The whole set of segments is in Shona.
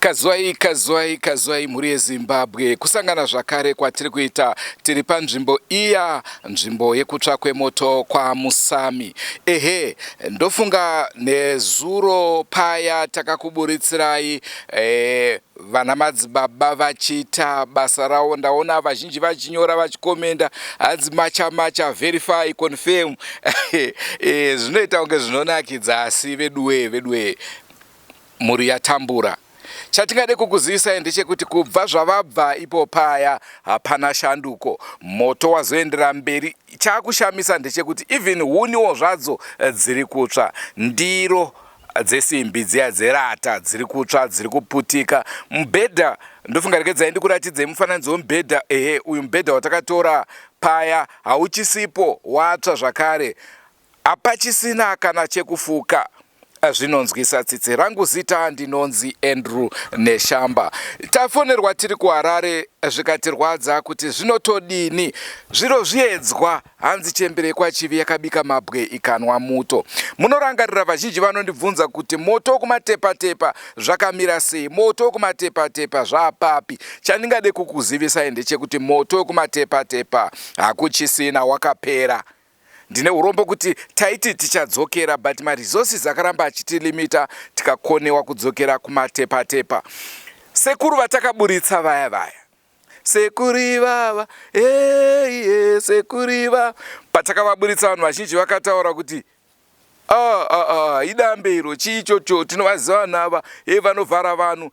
Kazwai muri yeZimbabwe kusangana zvakare kwatiri kuita tiri panzvimbo iya nzvimbo yekutsva Kwemoto kwa MUSAMI. Ehe, ndofunga nezuro paya takakuburitsirai vana madzibaba vachita basa ravo. Ndaona vazhinji vachinyora vachikomenda hanzi macha verify confirm. Zvinoita kunge zvinonakidza asi veduwe muri yatambura. Chatingade kukuzivisai ndechekuti kubva zvavabva ipo paya hapana shanduko. Moto wazoendera mberi. Chakushamisa ndechekuti even huniwo zvadzo dziri kutsva. Ndiro dzesimbi dziya dzerata dziri kutsva dziri kuputika. Mubhedha ndofunga regedzai ndikuratidzei mufananidzo womubhedha. Uyu mubhedha watakatora paya hauchisipo, watsva zvakare. Hapachisina kana chekufuka. Zvinonzwisa tsitsi. Rangu zita ndinonzi Andrew Neshamba. Tafonerwa tiri kuHarare zvikatirwadza kuti zvinotodini. Zviro zviedzwa hanzi chemberekwa chivi yakabika mabwe ikanwa muto. Munorangarira vazhinji vanondibvunza kuti moto kumatepa zvakamira sei? Moto kumatepa zvapapi? Chandingade kukuzivisai ndechekuti moto kumatepa hakuchisina, wakapera. Ndine urombo kuti taiti tichadzokera but maresources akaramba achitilimita tikakonewa kudzokera kumatepa. Sekuru vatakaburitsa vaya. Sekuru ivava, sekuru ivava. Patakavaburitsa vanhu vazhinji vakataura kuti idambe iro chiichocho tinovaziva nava vanovhara vanhu.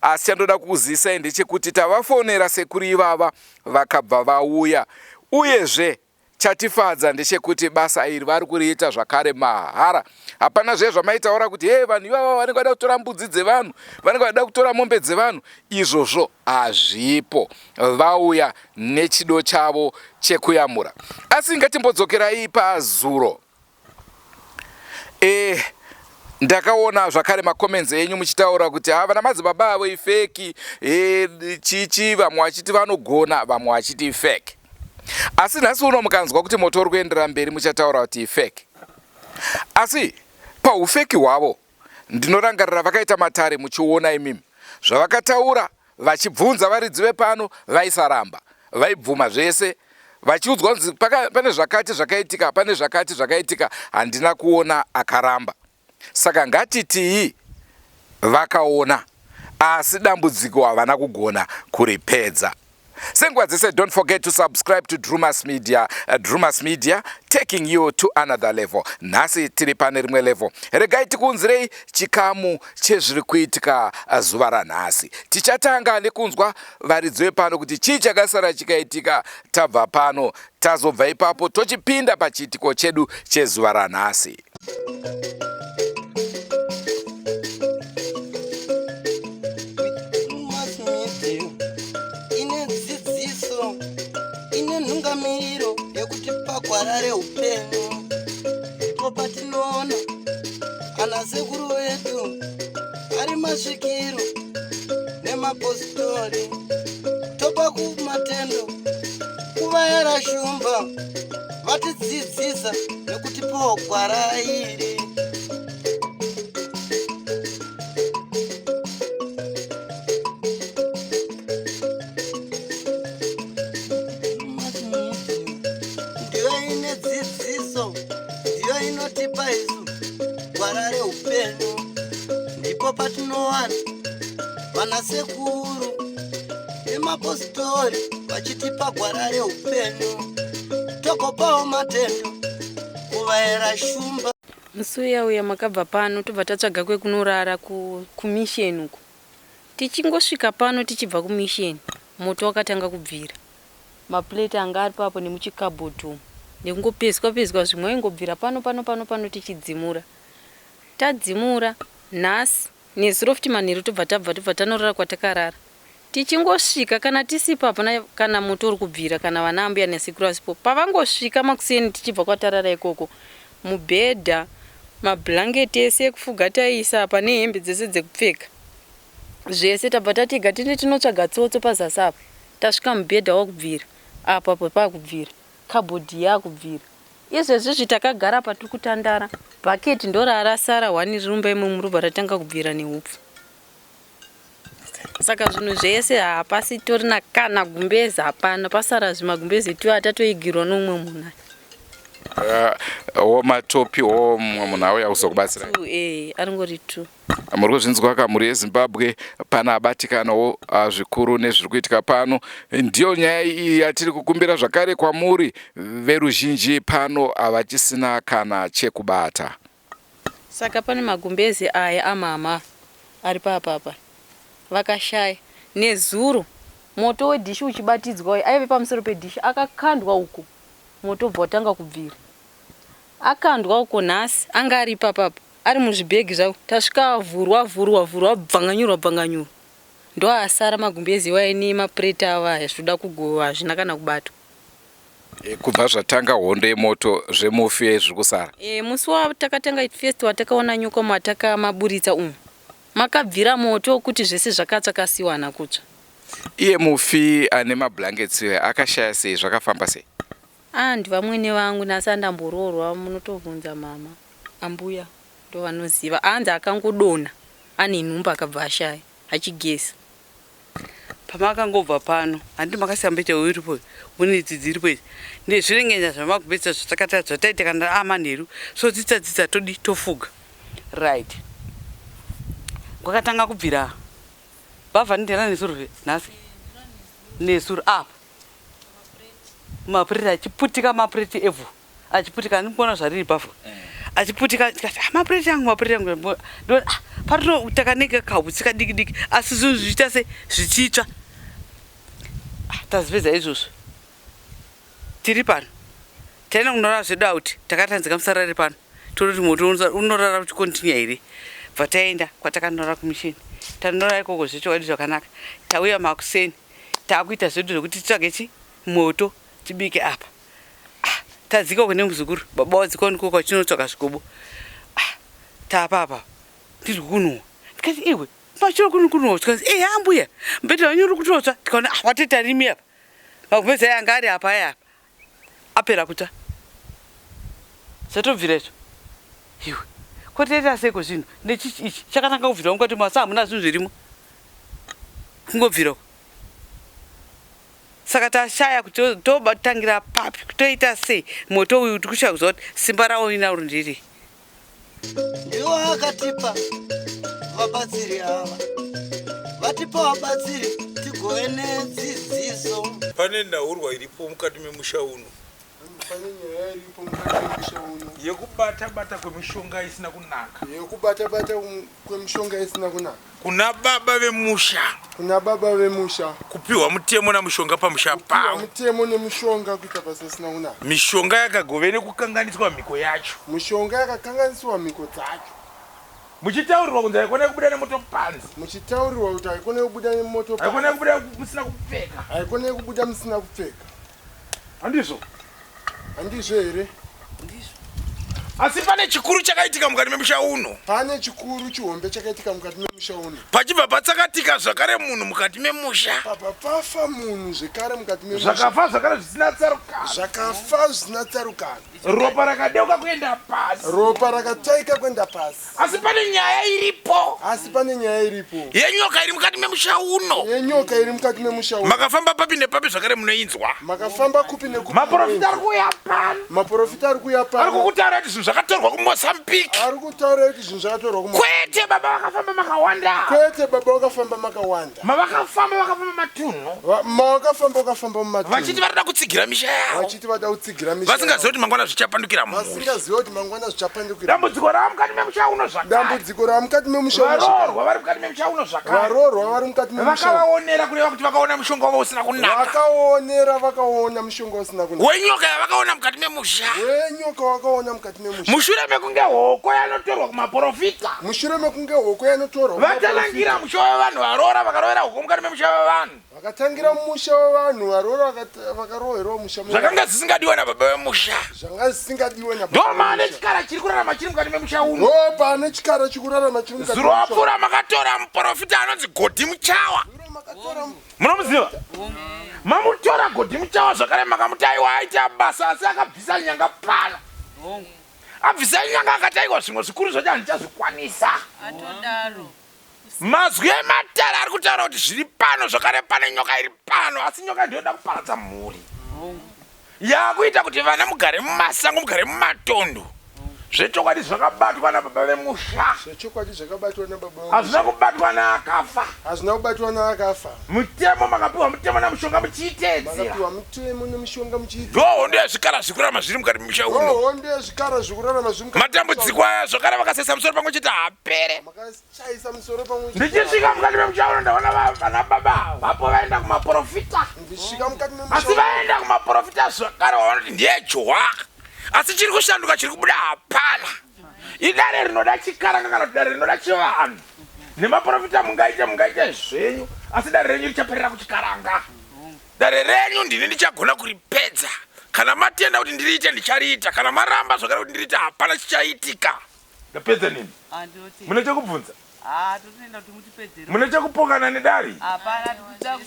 Asi chandoda kukuzivisai ndechekuti tavafonera sekuru ivava vakabva vauya. Uyezve chatifadza ndechekuti basa iri vari kuriita zvakare mahara. Hapana zvamaitaura kuti vanhu ivava vanenge vada kutora mbudzi dzevanhu, vanenge vada kutora mombe dzevanhu. Izvozvo hazvipo. Vauya nechido chavo chekuyamura. Asi ngatimbodzokerai pazuro. Ndakaona zvakare makomenzi enyu muchitaura kuti vana madzibaba avo ifeki, chichi, vamwe vachiti vanogona, vamwe vachiti ifeki. Asi nhasi uno mukanzwa kuti moto uri kuendera mberi muchataura kuti ifeki. Asi paufeki hwavo ndinorangarira vakaita matare muchiona imimi. Zvavakataura vachibvunza varidzi vepano vaisaramba. Vaibvuma zvese vachiudzwa kuti pane zvakati zvakaitika, pane zvakati zvakaitika, handina kuona akaramba. Saka ngatiti vakaona asi dambudziko havana kugona kuripedza. Senguva dzese, don't forget to subscribe to Drewmas Media. Drewmas Media taking you to another level. Nhasi tiri pane rimwe level. Regai tikunzirei chikamu chezviri kuitika zuva ranhasi. Tichatanga nekunzwa varidzi vepano kuti chii chakasara chikaitika. Tabva pano tazobva ipapo tochipinda pachiitiko chedu chezuva ranhasi. Nungamiro yekuti pagwarare upenyu ndipo patinoona ana sekuru vedu ari masvikiro nemapositori. Topa kumatendo kuvayera shumba vatidzidzisa nekuti pogwara iri. Inotipa isu gwarare upenyu ndipo patinowana vana sekuru nemapositori vachitipa gwarare upenyu. Tokopawo matendo kuvayera shumba. Musuya uya makabva pano tobva tatsvaga kwekunorara kumisheni uko. Tichingosvika pano tichibva kumisheni moto wakatanga kubvira. Maplate anga ari papo nemuchikabhodhi nekungopeswa zvimwe ingobvira pano tichidzimura. Tadzimura nhasi nezuro futi manheru tobva tanorara kwatakarara. Tichingosvika kana tisipa kana moto uri kubvira kana vana ambuya nesekuru asipo. Pavangosvika makuseni tichibva kwatarara ikoko, mubhedha, mablanketi ese ekufuga taisa apa nehembe dzese dzekupfeka. Zvese tabva tatiga tinotsvaga tsotso pazasi apa. Tasvika mubhedha wakubvira. Apa pakubvira. Kabhodhi yakubvira. Izvezvi zvitakagara patiri kutandara. Bhaketi ndo rarasara, 1 rirumba imwe murubva ratanga kubvira nehupfu. Saka zvinhu zvese hapasitorina kana gumbezi hapana, pasara zvimagumbezi atatoigirwa nomwe munhu. Matopi mumwe munhu auya kuzokubatsira. Aringori 2. Muri kuzvinzwa kamuri yeZimbabwe pana abatikanawo zvikuru nezviri kuitika pano. Ndiyo nyaya iyi yatiri kukumbira zvakare kwamuri veruzhinji pano avachisina kana chekubata. Saka pane magumbezi aya amama ari papapa vakashaya. Nezuro moto wedhishi uchibatidzwa aive pamusoro pedhishi akakandwa uko, moto ubva watanga kubvira. Akandwa uko nhasi anga ari papapa ari muzvibhegi zvavo, tasvika avhurwa bvanganyurwa. Ndo asara magumbezi iwaye nemapureti ava zvoda kugohwa hazvina kana kubatwa. Kubva zvatanga hondo yemoto zvemufi zviri kusara. Musi watakatanga first watakaona nyoka maburitsa makabvira moto kuti zvese zvakatsakasiwana kutsva. Iye mufi ane mablankets akashaya sei, zvakafamba sei? Ndivamwene vangu nasi andamboroorwa, munotobvunza mama ambuya ndo vanoziva. Anzi akangodona ane nhumba akabva ashaya achigesa. Pamakangobva pano handi makasambeta uripo mune idzi dziripo idzi nezvirengenya zvamagumbezi zvataita kana amanheru so dzitsa todi tofuga right. Kwakatanga kubvira bhavha ndera nesuru nhasi nesuru apa mapureti achiputika, mapureti evhu achiputika. Andikuona zvariri bhavha achiputika mapureti angu ndo patino takanenge kahutsika diki asi zvinhu zvichiita se zvichitsva. Tazipedza izvozvo tiri pano taenda kunorara zvedu auti takatanzika musarari pano toroti moto unorara uchikontinya here. Bva taenda kwatakanorara kumishini tanorara ikoko zvechokwadi zvakanaka. Tauya makuseni taakuita zvedu zvokuti titsvage moto tibike apa. Tadzika uko nemuzukuru baba wadzika uko kwachinotsvaga zvikobo. Taapapa ndiri kunhuhwa tikati iwe pachiro kunhuhwa tikazi ambuya mbete wanyuri kutotsva tikaona wateta rimi apa magumbezi anga ari apa apera kuta zatobvira izvo. Iwe kotoita seko zvinhu nechichi ichi chakatanga kubvira mukati masa hamuna zvinhu zvirimo kungobvira. Saka tashaya kuti tobatangira papi kutoita sei moto uyu tikushaya kuziva kuti simba rawo inauro ndiri. Ndiwo akatipa vabatsiri ava, vatipa vabatsiri tigove nedzidziso. Pane nhaurwa iripo mukati memusha uno. Pane nyaya iripo mukati memusha uno yekubata kwemishonga isina kunaka. Yekubata kwemishonga isina kunaka. Kuna baba vemusha. Kupiwa mutemo namushonga pamusha pavo. Mutemo nemushonga kuita basa isina kunaka. Mishonga yakagove nekukanganiswa mhiko yacho. Mishonga yakakanganiswa mhiko dzacho. Muchitaurirwa kunzi haikone kubuda nemoto panzi. Muchitaurirwa kuti haikone kubuda nemoto panzi. Haikone kubuda musina kupfeka. Haikone kubuda musina kupfeka. Handizvo? Handizvo here? Handizvo. Asi pane chikuru chakaitika mukati memusha uno. Pane chikuru chihombe chakaitika mukati memusha uno. Pachibva patsakatika zvakare munhu mukati memusha. Pafa munhu zvekare mukati memusha. Zvakafa zvakare zvisina tsarukano. Zvakafa zvisina tsarukano. Ropa rakadeuka kuenda pasi. Ropa rakataika kuenda pasi. Asi pane nyaya iripo. Yenyoka iri mukati memusha uno. Yenyoka iri mukati memusha uno. Makafamba papi nepapi zvakare munoinzwa. Makafamba kupi nekupi. Maprofita ari kuuya pano. Maprofita ari kuuya pano. Ari kukutaura kuti zvinhu zvakatorwa kuMozambique. Ari kutaura kuti zvinhu zvakatorwa kuMozambique. Kwete baba vakafamba makawanda. Kwete baba vakafamba makawanda. Vakafamba matunhu. Vakafamba mumatunhu. Vachiti varida kutsigira misha yavo. Vachiti vada kutsigira misha. Vasingazivi kuti mangwana zvichapandukira munhu. Vasingazivi kuti mangwana zvichapandukira. Dambudziko rava mukati memusha uno zvakare. Dambudziko rava mukati memusha uno zvakare. Varorwa vari mukati memusha uno zvakare. Varorwa vari mukati memusha. Vakavaonera kureva kuti vakaona mushonga wavo usina kunaka. Vakaona mushonga usina kunaka. Wenyoka yavakaona mukati memusha. Wenyoka wakaona mukati memusha. Mushure mekunge hoko yanotorwa kumaprofita. Mushure mekunge hoko yanotorwa kumaprofita. Vatalangira musha wevanhu varora vakarovera hoko mukati memusha wevanhu. Vakatangira musha wevanhu varora vakaroverwa musha. Zvakanga zvisingadiwa nababa vemusha. Zvanga zvisingadiwa nababa. Ndo maane chikara chiri kurarama chiri mukati memusha uno. Ndo pane chikara chiri kurarama chiri mukati memusha uno. Zuro makatora muprofita anonzi Godhi Muchawa. Munomuziva? Mamutora Godhi Muchawa zvakare makamuti aiwa aita basa asi akabvisa nyanga pano. Abvisa nyanga akataiwa zvimwe zvikuru zvacho handichazvikwanisa. Atodaro. mazwi ematara ari kutaura kuti zviri pano zvakare pane nyoka iri pano, asi nyoka ndinoda kuparadza mhuri yakuita kuti vana mugare mumasango, mugare mumatondo. Zvechokwadi zvakabatwa nababa vemusha. Zvechokwadi zvakabatwa nababa. Hazvina kubatwa naakafa. Hazvina kubatwa naakafa. Mutemo makapiwa mutemo namushonga muchiitedzera. Makapiwa mutemo namushonga muchiitedzera. Ndohondo yezvikara zvikurarama zviri mukati memusha uno. Ndohondo yezvikara zvikurarama zviri mukati. Matambudziko aya zvakare vakasaisa musoro pamwe chete haapere. Makasaisa musoro pamwe chete. Ndichisvika mukati memusha uno ndaona vana baba vapo vaenda kumaprofita. Ndichisvika mukati memusha. Asi vaenda kumaprofita zvakare vaona ndiye Johaka. Asi chiri kushanduka chiri kubuda hapana. Idare rinoda chikaranga kana kuti dare rinoda chivanhu. Nemaprofita mungaite zvenyu, asi dare renyu richaperera kuchikaranga. Dare renyu ndini ndichagona kuripedza. Kana matenda kuti ndiriite ndichariita, kana maramba zvakare kuti ndiriite hapana chichaitika. Ndapedza nini? Mune chekubvunza? Totoenda kuti mutipedzere. Mune chekupokana nedare? Hapana,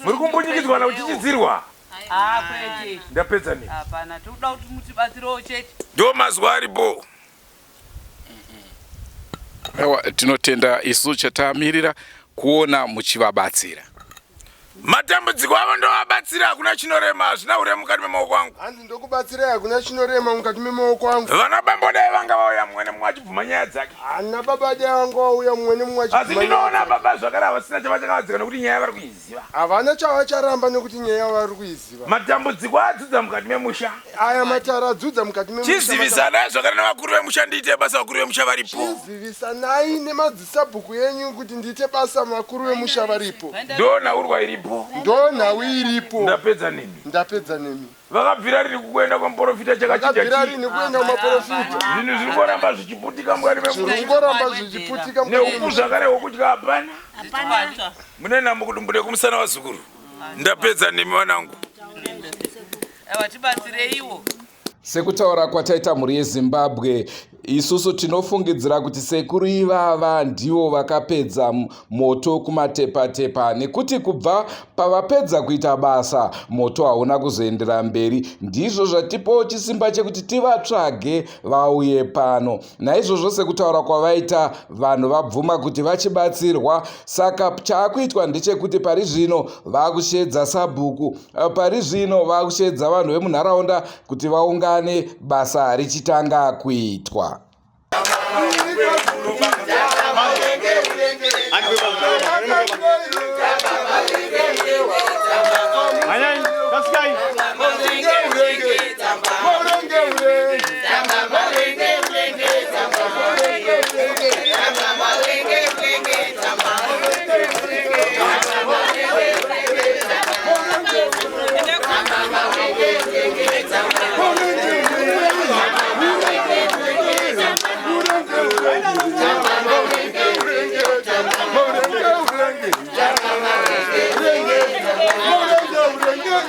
muri kumbunyikidzwa na uchichidzirwa? kwete. Ndapedza nini? Hapana, toda kuti mutibatsirewo chete. Ndo mazwa aripo. Ewa, tinotenda isu chatamirira kuona muchivabatsira. Matambudziko avo ndovabatsira, hakuna chinorema, hazvina uremu mukati memaoko angu. Handi ndokubatsira, hakuna chinorema mukati memaoko angu. Vana baba dai vanga vauya mumwe nemumwe achibvuma nyaya dzake. Ana baba dai vanga vauya mumwe nemumwe achibvuma. Asi ndinoona baba zvakare havasina chavachakavadzika nekuti nyaya vari kuiziva. Havana chavacharamba nekuti nyaya vari kuiziva. Matambudziko adzudza mukati memusha. Aya matara adzudza mukati memusha. Chizivisanai zvakare nevakuru vemusha ndiite basa vakuru vemusha varipo. Chizivisanai nemadzisabhuku yenyu kuti ndiite basa vakuru vemusha varipo. Ndo nhaurwa iripo. Ndo nhau iripo. Ndapedza nini? Ndapedza nini? Vakabvira rini kuenda kumuprofita chakachija chii? Vakabvira rini kuenda kumaprofita? Zvinhu zviri kuramba zvichiputika mukati memusha. Zviri kuramba zvichiputika mukati memusha. Neuku zvakare hwokudya hapana. Hapana. Mune nhamo kuti mbude kumusana wazukuru. Ndapedza nemi vanangu. Ewa tibatsireiwo. Sekutaura kwataita mhuri yeZimbabwe, isusu tinofungidzira kuti sekuru ivava ndivo vakapedza moto kumatepa-tepa, nekuti kubva pavapedza kuita basa moto hauna kuzoendera mberi. Ndizvo zvatipo chisimba chekuti tivatsvage vauye pano. Naizvozvo sekutaura kwavaita vanhu vabvuma kuti vachibatsirwa, saka chaakuitwa ndechekuti pari zvino vakushedza sabhuku, pari zvino vakushedza vanhu vemunharaunda kuti vaungane basa richitanga kuitwa.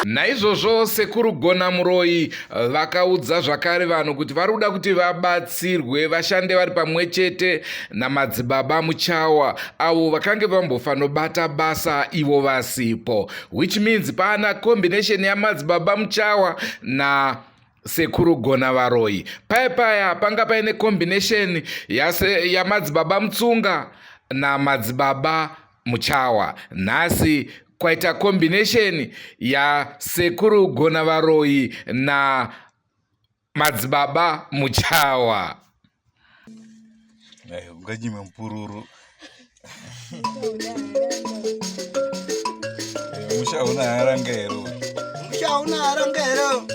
Naizvozvo sekuru Gona Muroi vakaudza zvakare vanhu kuti vari kuda kuti vabatsirwe vashande vari pamwe chete namadzibaba Muchawa avo vakange vambofana basa ivo vasipo, which means pana combination yamadzibaba Muchawa na sekuru Gona Varoi. Paya panga paine combination yamadzibaba Mutsunga na madzibaba Muchawa. Nhasi kwaita combination ya sekuru Gona Varoi na madzibaba Muchawa. Unganyima mpururu. Musha una harangero. Musha una harangero.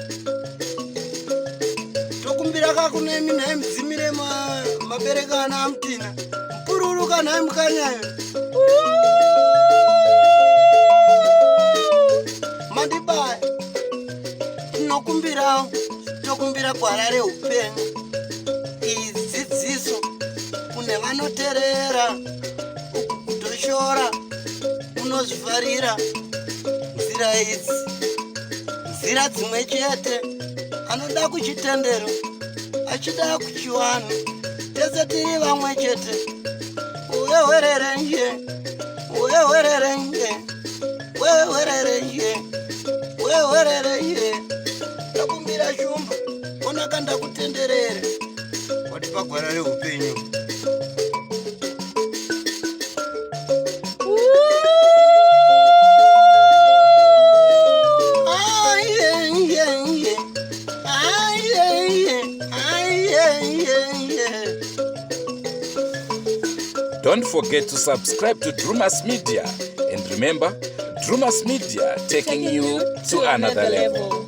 Tokumbira kakune mina mzimire mabereka na mtina. Mpururu kana mkanyayo. Mandibaya. Tokumbira gwara reupenyu. Idzidziso kune vanoterera kutoshora unozvivharira nzira idzi, nzira dzimwe chete. Anoda kuchitendero achida kuchiwana, tese tiri vamwe chete. Uyewerere nje, uyewerere nje, uyewerere nje, uyewerere nje. Takumbira shumba onakanda kutenderere wati pagwara reupenyu. forget to subscribe to Drewmas Media. And remember, Drewmas Media taking you to another level.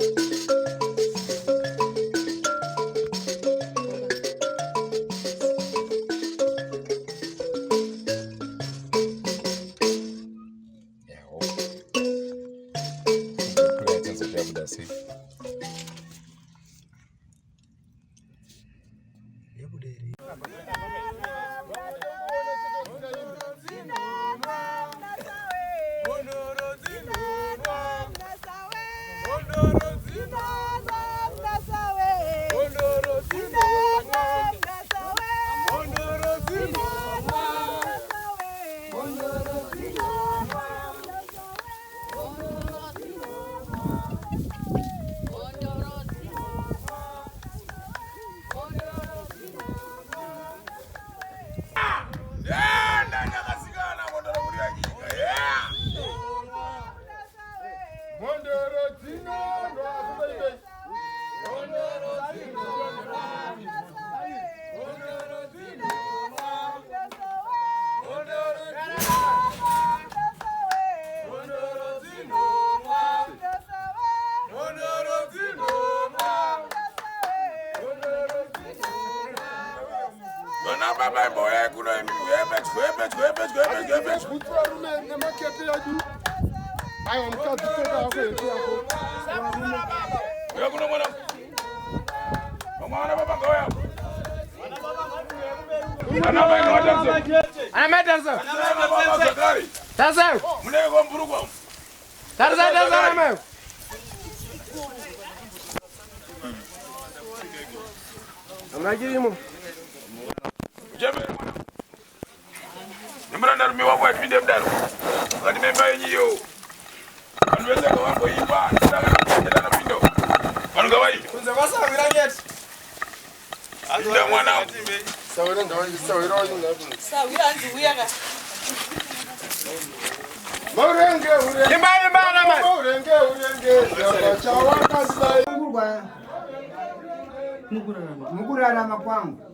Mukurarama kwangu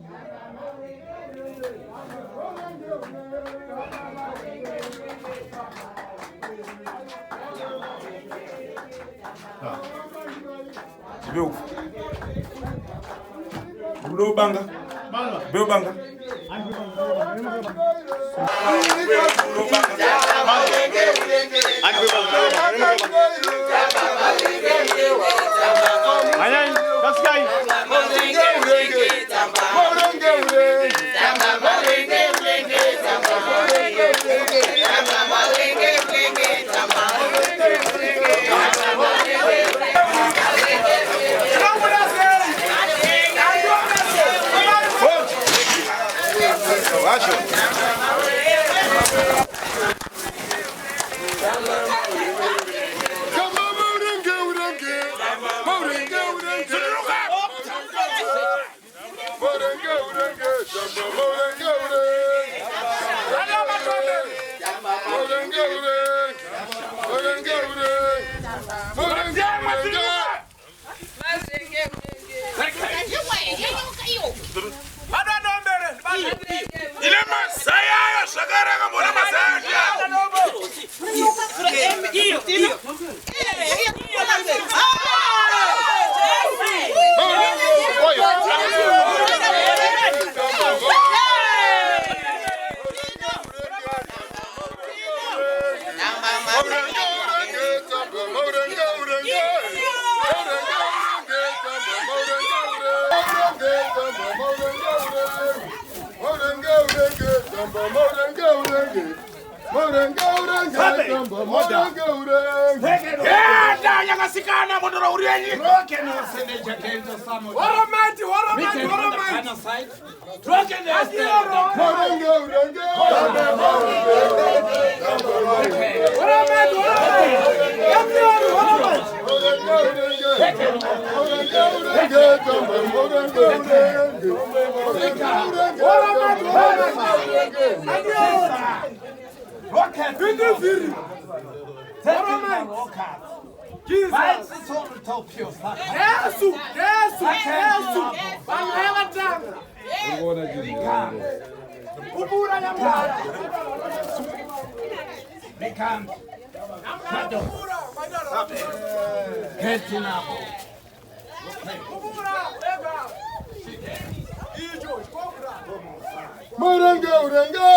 Banga. Banga. Pupura nyamara. Become. Get in up. Morenge urenge.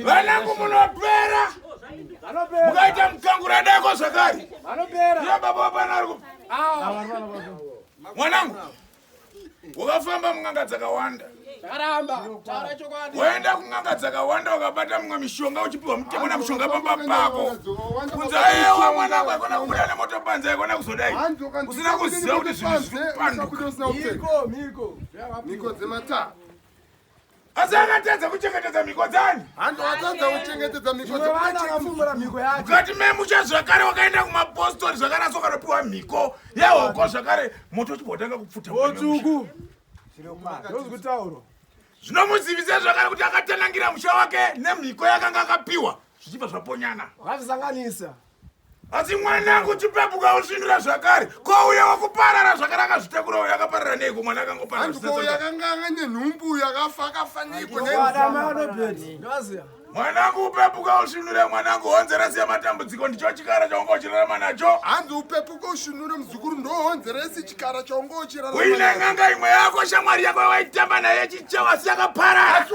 Vanangu munopera. Mukaita mukangura dako zvakare. Ndiye baba pana ari mwanangu. Wakafamba munganga dzakawanda. Waenda kunganga dzakawanda ukabata mumwe mishonga uchipiwa mutemo na mushonga pamba pako. Kunza ewa mwanangu akona kubuda nemoto panza akona kuzodai. Usina kuziva kuti zvinhu zviri Miko dzemata. Asi akatadza kuchengetedza miko dzani. Atadza kuchengetedza miko dzemata. Mukati memusha zvakare wakaenda kumapostori zvakare ukanopiwa mhiko yehoko zvakare moto uchibotanga kupfuta. Zvinomudzivisa zvakare kuti akatanangira musha wake nemhiko yakanga akapiwa zvichibva zvaponyana. Asi mwanangu chipepuka usvinura zvakare kouya wakuparara zvakare akazvitakura uyo akaparara neiko mwana akangoparara. Yakanga ane nhumbu yakafa neiko. Mwanangu upepuka usvinure mwanangu honzeresi yamatambudziko ndicho chikara chaunga uchirarama nacho. Hanzi upepuka usvinure muzukuru ndo honzeresi chikara chaunga uchirarama. Uine nganga imwe yako shamwari yako waitamba naye chichawa asi yakapara.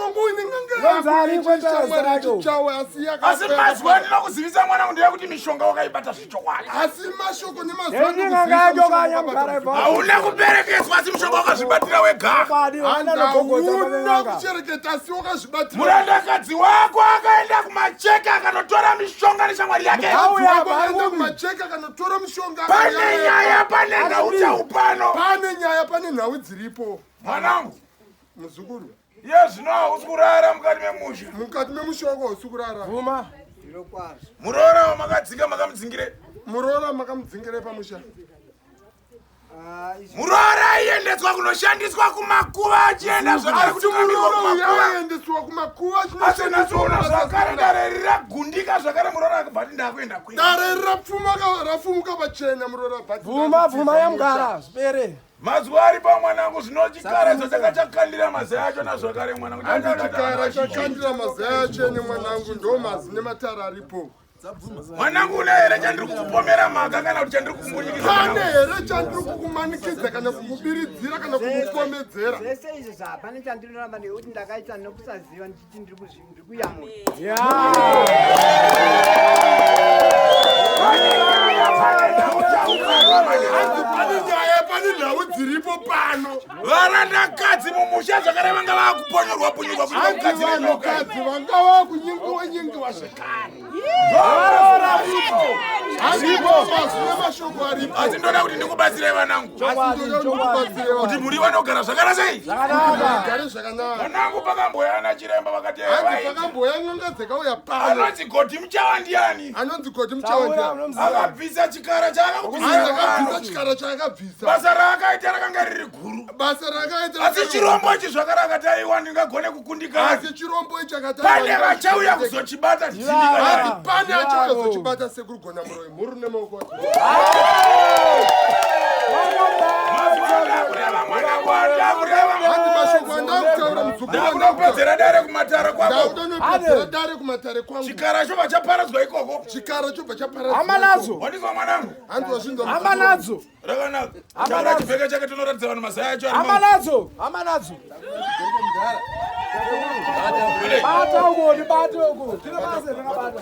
Asi mazwa ndinokuzivisa mwanangu ndeyekuti mishonga wakaibata zvichokwadi. Asi mashoko nemazwa hauna kuberekeswa asi mishonga wakazvibatira wega. Hauna kuchereketa asi wakazvibatira. Murandakadzi wako akaenda kumacheka akanotora mishonga neshamwari yake. Akaenda kumacheka akanotora mishonga. Pane nyaya pane nhau chaupano. Pane nyaya pane nhau dziripo. Mwanangu muzukuru. Ye zvino usikurara mukati memusha. Mukati memusha wako usikurara. Vuma. Murora wamakadzika makamudzingire. Murora makamudzingire pamusha. Murora iendeswa kunoshandiswa kumakuva achienda zvakare kuti aendeswa kumakuva asi nasoona zvakare dare riragundika zvakare murora akabvati ndakuenda kuenda. Dare rafumuka pachena murora bhati. Vuma yamugara zvipere. Mazuva ari pamwanangu zvinochikara zvachaka chakandira mazaya acho nazvakare mwanangu. Chikara chakandira mazaya acho nemwanangu ndo mazi nematara aripo. Mwanangu une here chandiri kukupomera mhaka kana kuti chandiri kukumbunyikiza? Pane here chandiri kukumanikidza kana kukubiridzira kana kukupomedzera? Zvese izvi zvapane chandinoramba nekuti ndakaita nokusaziva ndichiti ndiri kuyamura. Pane nhau dziripo pano. Varandakadzi mumusha zvakare vanga vakuponyorwa ponyerwa vakadzi vanga vakunyingiwa zvekare. Asi ndoda kuti ndikubatsire vanangu kuti muri vanogara zvakanaka sei. Vanangu pakamboyana chiremba vakati anonzi goti muchawa ndiani. Akabvisa chikara chaakabvisa. Basa raakaita rakanga riri guru. Asi chirombo ichi zvakare akati aiwa ndingagone kukundikana. Pane vachauya kuzochibata tichindikana. Pane achauya kuzochibata sekurugona muroyo muru nemaoko. Ndakupedzera dare kumatare kwako. Chikara chobva chaparadzwa ikoko. Chikara chobva chaparadzwa. Hamba nadzo. Wandizwa mwanangu? Hamba nadzo. Rakanaka. Chaura chipfeka chake tinoratidza vanhu mazaya acho. Hamba nadzo. Bata uko. Tinobase rakabata.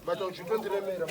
Bata uchitondiremera.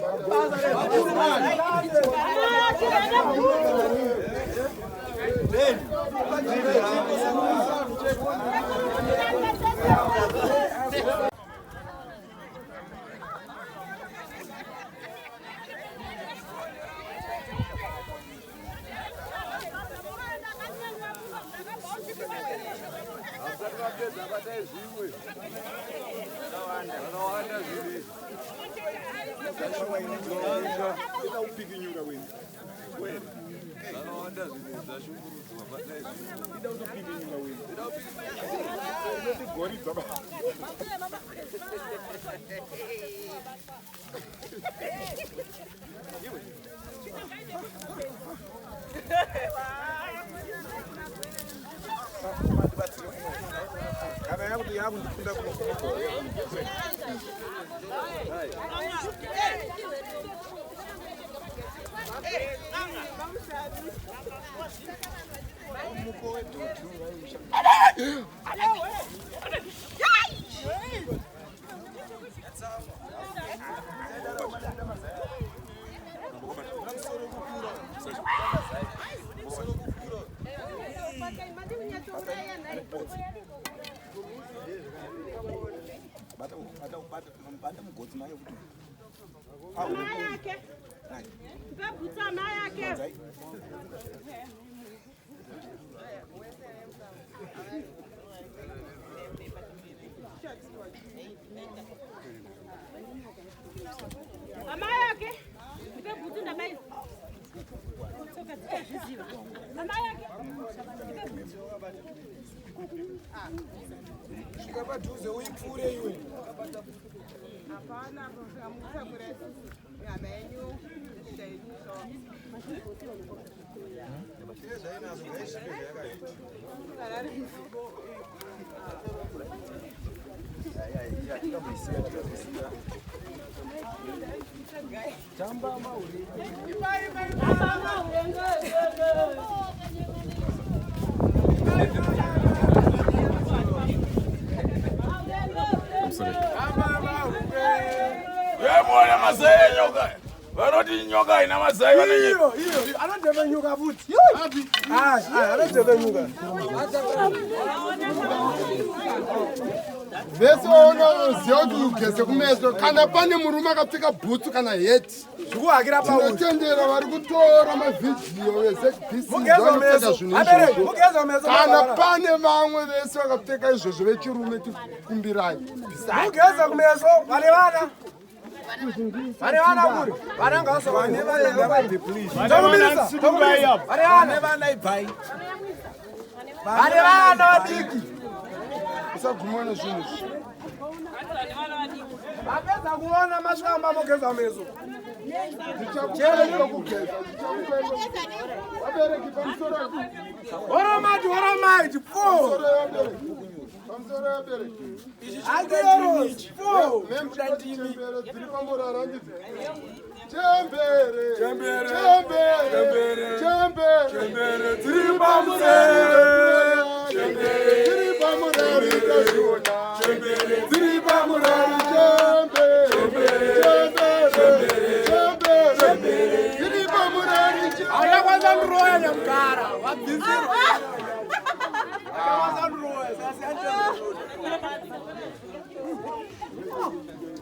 Yemona mazai nyoka. Vanoti nyoka ina mazai vanenye. Iyo, anoteva nyoka futi. Anoteva nyoka. Vese unoziva kuti ugeze kumeso kana pane murume akapfeka bhutsu kana heti zvikuhakira pauri tinotendera vari kutora mavhidhiyo vezebc vanopfeka zvinhu izvozvo kana pane vamwe vese vakapfeka izvozvo vechirume tikumbirai mugeza kumeso vane vana vane vana kuri vana ngavasovane vana vadiki usagumana zvinhu vapedza kuona masvamba mogeza meso ndichakuchekugeza vabereki pamusoro oromati pamusoro yabereki dziri pamurara ndidzi chembere dziri pamusoro dziri pamurari tazviona dziri pamurari dziri pamurari akakwanza kuroya nyamugara wabvizirwa akakwanza kuroya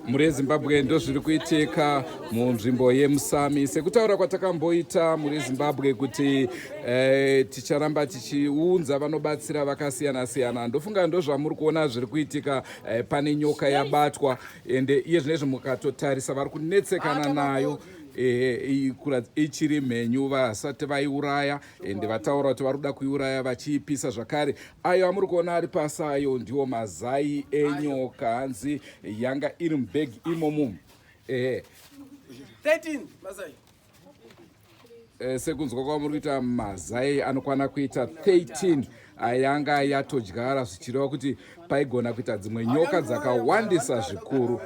muri Zimbabwe ndo zviri kuitika munzvimbo yeMUSAMI. Sekutaura kwatakamboita muri Zimbabwe kuti ticharamba tichiunza vanobatsira vakasiyana siyana. Ndofunga ndo zvamuri kuona zviri kuitika. Pane nyoka yabatwa ende iye zvinezvi mukatotarisa vari kunetsekana nayo ichiri mhenyu vasati vaiuraya ende vataura kuti vari kuda kuiuraya vachiipisa zvakare. Ayo amuri kuona ari pasi ayo ndiwo mazai enyoka hanzi yanga iri mubhegi imomo 13 mazai sekunzwa kwamuri kuita mazai anokwana kuita 13 ayanga yatodyara zvichireva kuti paigona kuita dzimwe nyoka dzakawandisa zvikuru.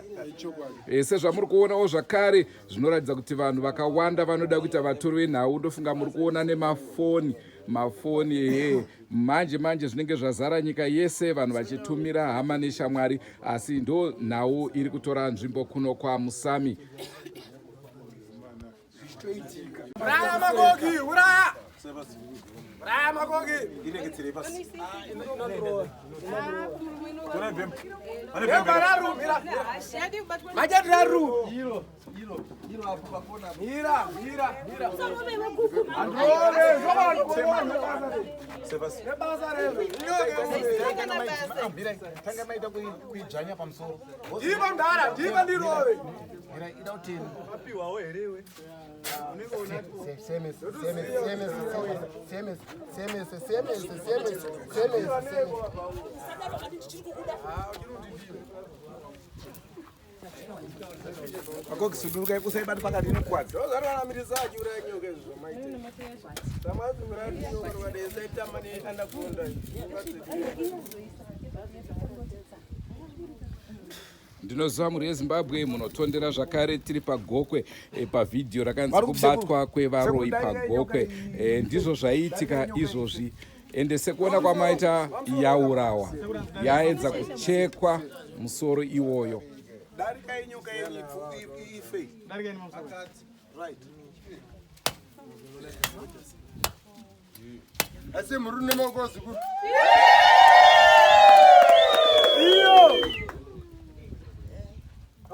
Sezvamuri kuonawo zvakare zvinoratidza kuti vanhu vakawanda vanoda kuita vatori venhau. Ndofunga muri kuona nemafoni manje zvinenge zvazara nyika yese vanhu vachitumira hama neshamwari, asi ndo nhau iri kutora nzvimbo kuno kwaMUSAMI. uraya magogi uraya magogi inenge pasi Akokisuduka ikusaiba pakati nekwadza. Ndozarwanamirizwa achura nyoka izvo maite. Tamazi muradi nyoka wadeza itamani anda kuonda. Ndinoziva muri yeZimbabwe munotondera zvakare tiri pagokwe pavhidhiyo rakanzi kubatwa kwevaroyi pagokwe. Ndizvo zvaiitika izvozvi ende sekuona kwamaita yaurawa yaedza kuchekwa musoro iwoyo. Asi murune makozi ku.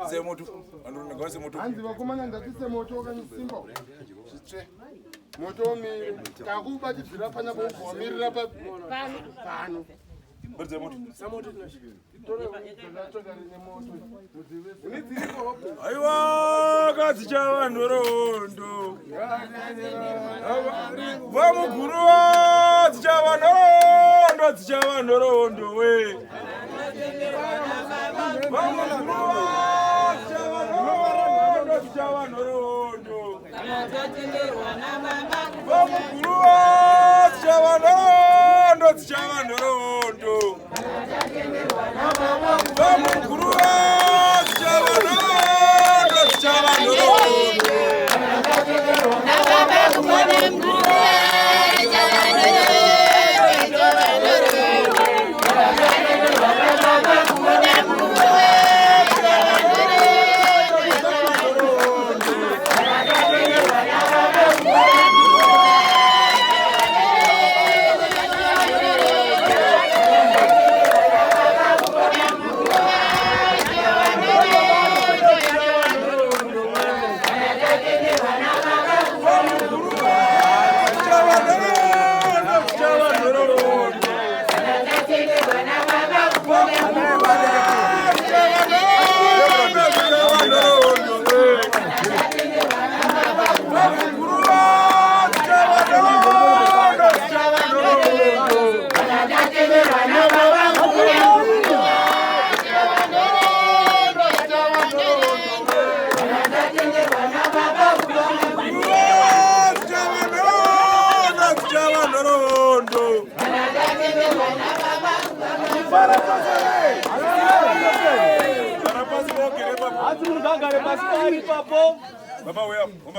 Semoto. Andorona gase moto. Anzi vakomana ndati semoto kanisimba. Zvitsve. Moto mi kakuba chibvira pana kumirira pa pano. Bridze moto. Samoto tinashikira. Tore ndatoka rine moto. Mudziveko. Aiwa kadzicha vanhu rondo. Vamuguruwa dzicha vanhu rondo we.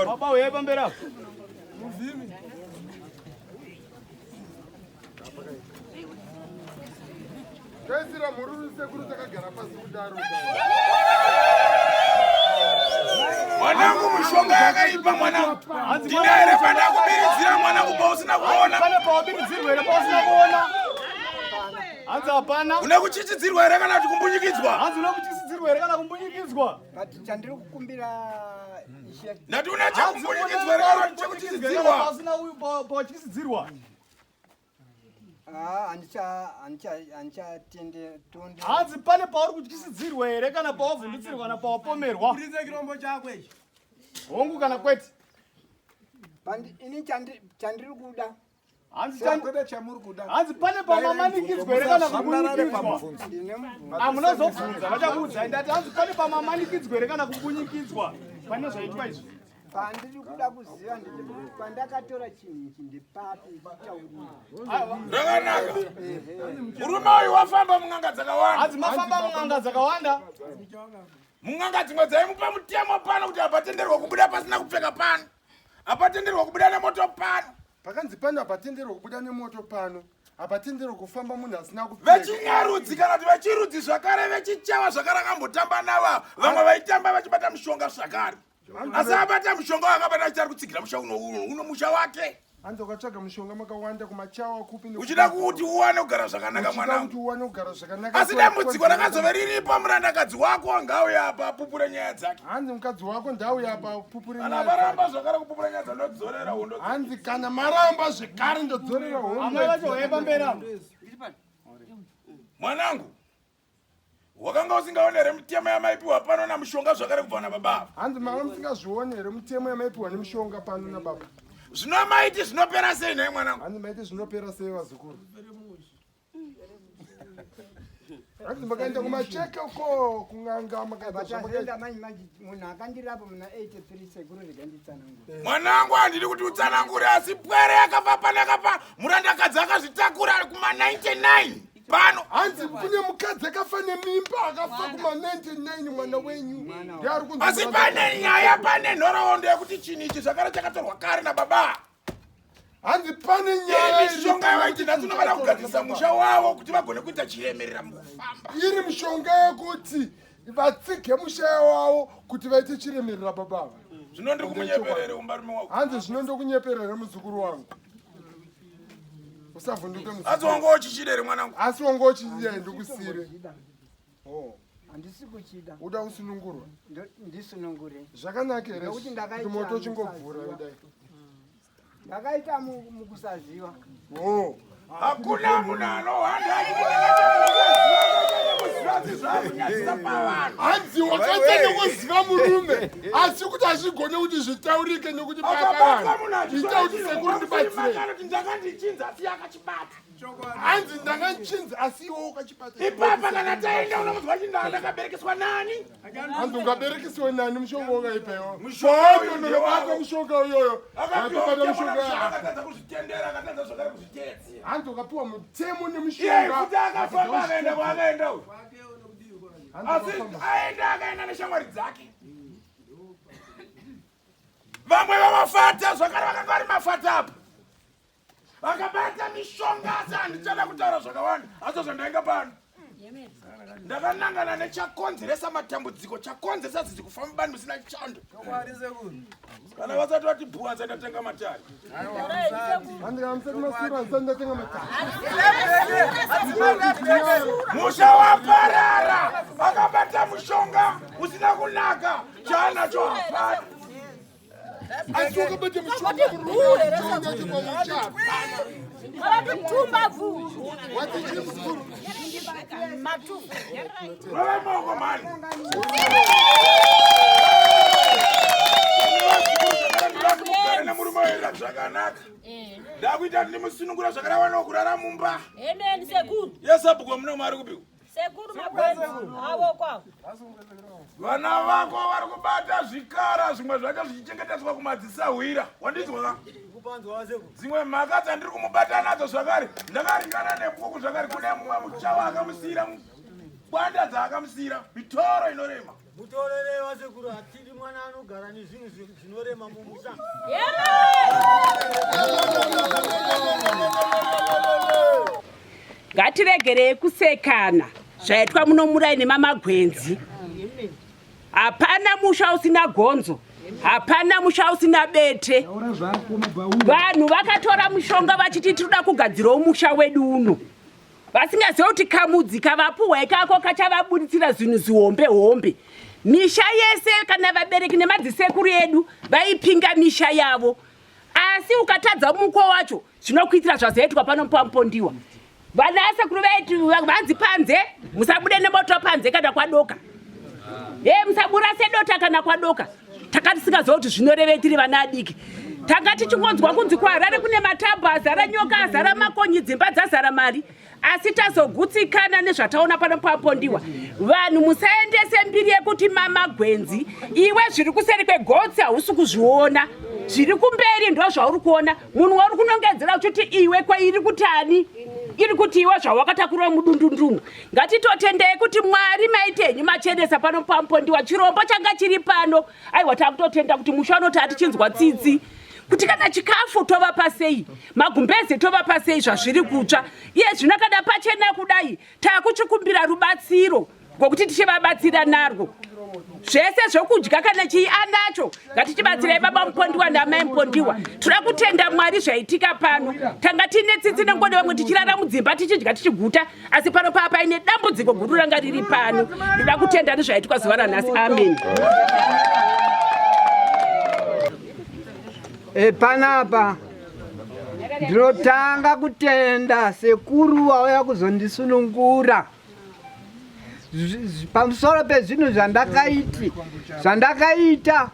Papa we pambera. Kaisira mururu sekuru takagara pasi kudaro. Mwanangu mushonga yakaipa mwanangu. Ndinaere panda kubiridzira mwanangu pausina kuona. Pane pawabiridzirwa ere pausina kuona. Hanzi hapana. Una kuchichidzirwa ere kana kumbunyikidzwa? Hanzi una kuchichidzirwa ere kana kumbunyikidzwa? Kati chandiri kukumbira ishe. Nati una chakumbunyikidzwa ere kana chakuchichidzirwa? Pasina uyu pawachichidzirwa. Anichatende tonde. Hanzi pane pauri kuchichidzirwa ere kana pawavhundutsirwa kana pawapomerwa? Uridze chirombo chako ichi. Hongu kana kwete? Ini chandiri kuda. Hanzi pane pamamanikidzwa ere kana kumbunyikidzwa? Amunozobvunza vachakuudza ndati hanzi pane pamamanikidzwa ere kana kumbunyikidzwa? Pane zvaitwa izvi. Pandiri kuda kuziva pandakatora chinhu ichi ndepapi taurira. Ndakanaka. Murume uyu wafamba munganga dzakawanda. Hanzi mafamba munganga dzakawanda. Munganga dzimwe dzaimupa mutemo pano kuti apatenderwa kubuda pasina kupfeka pano. Apatenderwa kubuda nemoto pano. Pakanzi pano apatenderwa kubuda nemoto pano. Apatenderwa kufamba munhu asina kupfeka. Vechinyarudzi kana kuti vechirudzi zvakare vechichava zvakare akambotamba nava. Vamwe vaitamba vachibata mushonga zvakare. Asi abata mushonga wakabata achitari kutsigira mushonga uno musha wake. Hanzi ukatsvaga mushonga makawanda kumachawa kupi uchida kuti uwane kugara zvakanaka mwanangu. Uchida kuti uwane kugara zvakanaka. Asi dambudziko rakazove riripo murandakadzi wako ngauya apa apupure nyaya dzake. Hanzi mukadzi wako ndauya apa apupure nyaya dzake. Kana maramba zvakare kupupura nyaya dzanodzorera hondo. Hanzi kana maramba zvekare ndodzorera hondo. Amai vacho wepambera. Mwanangu wakanga usingaonere mutemo yamaipiwa pano namushonga zvakare kubva nababa hanzi manga musingazvionere mutemo yamaipiwa nemushonga pano nababa zvino maiti zvinopera sei naye mwanangu hanzi maiti zvinopera sei vazukuru hanzi makaenda kumacheka uko kunganga makaenda manje munhu akandirapo muna 83 sekuru riganditsanangura mwanangu handidi kuti utsanangure asi pwere yakabva panakapa murandakadzi akazvitakura ari kuma 99 pano hanzi kune mukadzi akafa nemimba akafa kuma 99 mwana wenyu asi pane nyaya pane nhoroondo yekuti chinhu ichi zvakare chakatorwa kare nababa hanzi pane nyaya mishonga yavaitida tinofanira kugadzirisa musha wavo kuti vagone kuita chiremerera mukufamba iri mishonga yekuti vatsige musha wavo kuti vaite chiremerera babava zvino ndiri kumunyeperere umbarume wako hanzi zvino ndokunyeperera muzukuru wangu usavhunduke asi wanga uchichidere mwanangu asi wanga uchichidere ndokusire handisi kuchida uda kusunungurwa ndisunungure zvakanaka here kuti moto uchingovhura udai ndakaita mukusaziva hakuna munhu anohanda hanzi wakaita nekuziva murume asi kuti hazvigone kuti zvitaurike nekuti ita kuti sekuru ndibatsire ndakandichinza asi yakachibata hanzi ndakachinza asi iwo ukachibata ipapa kana taenda unomudzwa chindaa ndakaberekeswa nani hanzi ungaberekesiwe nani mushonga wakaipewa mushonga mushonga uyoyo akapata mushonga akatadza kuzvitendera akatadza zvakare kuzviteedzera hanzi ukapiwa mutemo nemushonga kuti akafamba akaenda kwaakaenda uyu asi aenda akaenda neshamwari dzake vamwe vamafata zvakare vakanga vari mafata apo vakabata mishonga asi handichada kutaura zvakawanda asi zvandainga pano ndakanangana nechakonzeresa matambudziko chakonzeresa zizi kufamba bani musina chando kana vasati vati bhuwanza ndatenga matari musha waparara akabata mushonga usina kunaka chaanacho hapana asi wakabata mushonga zvakanaka ndakuita kuti ndimusunungura zvakarawana kurara mumba yesabhuku mune mari kupiwa vana vako vari kubata zvikara zvimwe zvacho zvichichengetedzwa kumadzisahwira wandizwa dzimwe mhaka dzandiri kumubata nadzo zvakare ndakaringana nepuku zvakare kune mumwe muchawa akamusiyira bwanda dzaakamusiyira mitoro inorema mutorerewa sekuru hatiri mwana anogara nezvinhu zvinorema mumusha ngatiregerei kusekana zvaitwa muno muraini mamagwenzi hapana musha usina gonzo hapana musha usina bete vanhu vakatora mushonga vachiti tinoda kugadzirawo musha wedu uno vasingazivi kuti kamudzi kavapuhwa ikako kachavabuditsira zvinhu zvihombe hombe misha yese kana vabereki nemadzisekuru edu vaipinga misha yavo asi ukatadza muko wacho zvinokuitira zvazoitwa pano pampondiwa vana sekuru vetu vanzi panze musabude nemoto panze kana kwadoka musabura sedota kana kwadoka takati singazivi kuti zvinoreve tiri vana adiki tanga tichingonzwa kunzi kwaharare kune matambo azara nyoka azara makonyi dzimba dzazara mari asi tazogutsikana nezvataona pano papondiwa vanhu musaendese mbiri yekuti mamagwenzi iwe zviri kuseri kwegotsi hausi kuzviona zviri kumberi ndo zvauri kuona munhu wauri kunongedzera uchiti iwe kwairi kutani iri kuti iwe zvawakatakura mudundundumu ngatitotendei kuti mwari maite henyu machenesa pano papondiwa chirombo changa chiri pano aiwa takutotenda kuti musha unoti hatichinzwa tsitsi kuti kana chikafu tova pasei magumbezi tova pasei zvazviri kutsva iye zvinakada pachena kudai takuchikumbira rubatsiro ngokuti tichivabatsira narwo zvese zvokudya kana chii anacho ngatichibatsirei baba mupondiwa namai mupondiwa toda kutenda mwari zvaitika pano tanga tine tsitsi nengode vamwe tichirara mudzimba tichidya tichiguta asi pano paa paine dambudziko guru ranga riri pano ndoda kutenda nezvaitika zuva ranhasi amen panapa ndinotanga kutenda sekuru wauya kuzondisunungura pamusoro pezvinhu zvandakaita